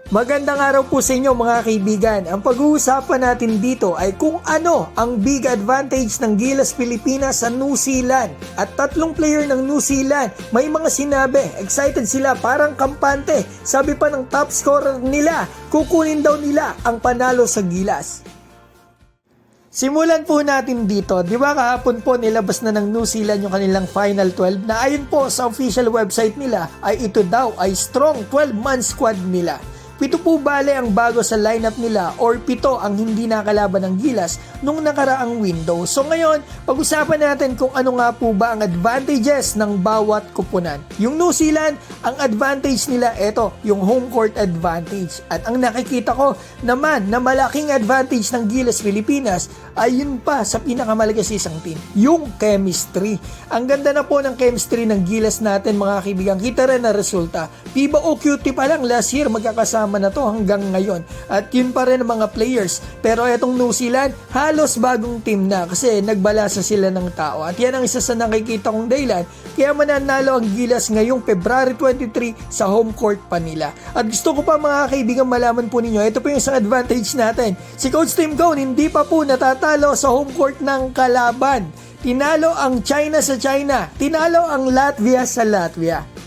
Magandang araw po sa inyo mga kaibigan. Ang pag-uusapan natin dito ay kung ano ang big advantage ng Gilas Pilipinas sa New Zealand. At tatlong player ng New Zealand, may mga sinabi, excited sila parang kampante. Sabi pa ng top scorer nila, kukunin daw nila ang panalo sa Gilas. Simulan po natin dito. Di ba kahapon po nilabas na ng New Zealand yung kanilang Final 12 na ayon po sa official website nila ay ito daw ay strong 12-man squad nila. 7 po bale ang bago sa lineup nila or 7 ang hindi nakalaban ng Gilas nung nakaraang window. So ngayon, pag-usapan natin kung ano nga po ba ang advantages ng bawat kupunan. Yung New Zealand, ang advantage nila, eto, yung home court advantage. At ang nakikita ko naman na malaking advantage ng Gilas Pilipinas ay yun pa sa pinakamalaga sa isang team, yung chemistry. Ang ganda na po ng chemistry ng Gilas natin mga kaibigan. Kita rin na resulta. FIBA OQT pa lang last year magkakasama na to hanggang ngayon. At yun pa rin ang mga players. Pero etong New Zealand, halos bagong team na kasi nagbalasa sila ng tao. At yan ang isa sa nakikita kong dahilan kaya mananalo ang Gilas ngayong February 23 sa home court pa nila. At gusto ko pa mga kaibigan malaman po ninyo, ito po yung isang advantage natin. Si Coach Tim Cone hindi pa po natatalo sa home court ng kalaban. Tinalo ang China sa China. Tinalo ang Latvia sa Latvia.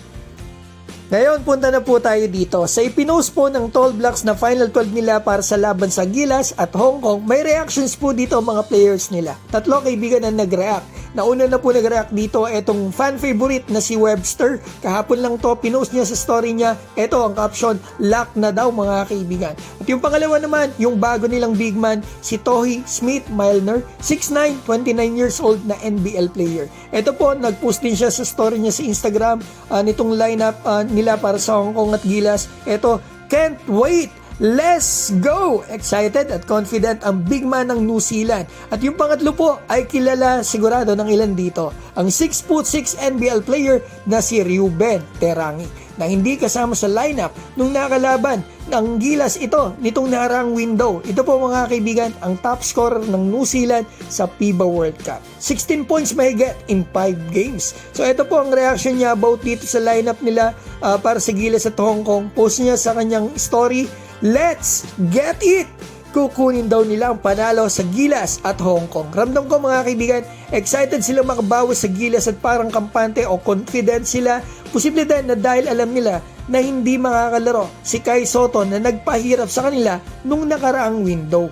Ngayon, punta na po tayo dito. Sa ipinost po ng Tall Blacks na Final 12 nila para sa laban sa Gilas at Hong Kong, may reactions po dito ang mga players nila. 3 kaibigan na nag-react. Nauna na po nag-react dito itong fan favorite na si Webster. Kahapon lang to, pinost niya sa story niya. Ito ang caption, lock na daw mga kaibigan. At yung pangalawa naman, yung bago nilang big man, si Tohi Smith-Milner, 6'9", 29 years old na NBL player. Ito po, nag-post din siya sa story niya sa Instagram nitong lineup nila para sa Hong Kong at Gilas. Ito, can't wait! Let's go! Excited at confident ang big man ng New Zealand. At yung pangatlo po ay kilala sigurado ng ilan dito. Ang 6'6" NBL player na si Ruben Terangi na hindi kasama sa lineup nung nakalaban ng Gilas ito nitong nakaraang window. Ito po mga kaibigan ang top scorer ng New Zealand sa FIBA World Cup. 16 points may get in 5 games. So ito po ang reaction niya about dito sa lineup nila para sa Gilas at Hong Kong. Post niya sa kanyang story, let's get it! Kukunin daw nila ang panalo sa Gilas at Hong Kong. Ramdam ko mga kaibigan, excited sila makabawi sa Gilas at parang kampante o confident sila. Posible din na dahil alam nila na hindi makakalaro si Kai Sotto na nagpahirap sa kanila nung nakaraang window.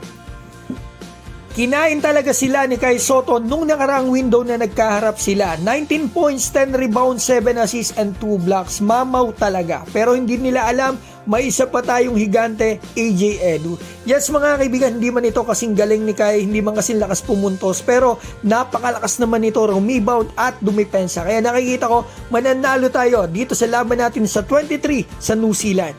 Kinain talaga sila ni Kai Sotto nung nakaraang window na nagkaharap sila. 19 points, 10 rebounds, 7 assists, and 2 blocks. Mamaw talaga. Pero hindi nila alam, may isa pa tayong higante, AJ Edu. Yes mga kaibigan, hindi man ito kasing galing ni Kai, hindi man kasing lakas pumuntos, pero napakalakas naman ito rebound at dumipensa. Kaya nakikita ko, mananalo tayo dito sa laban natin sa 23 sa New Zealand.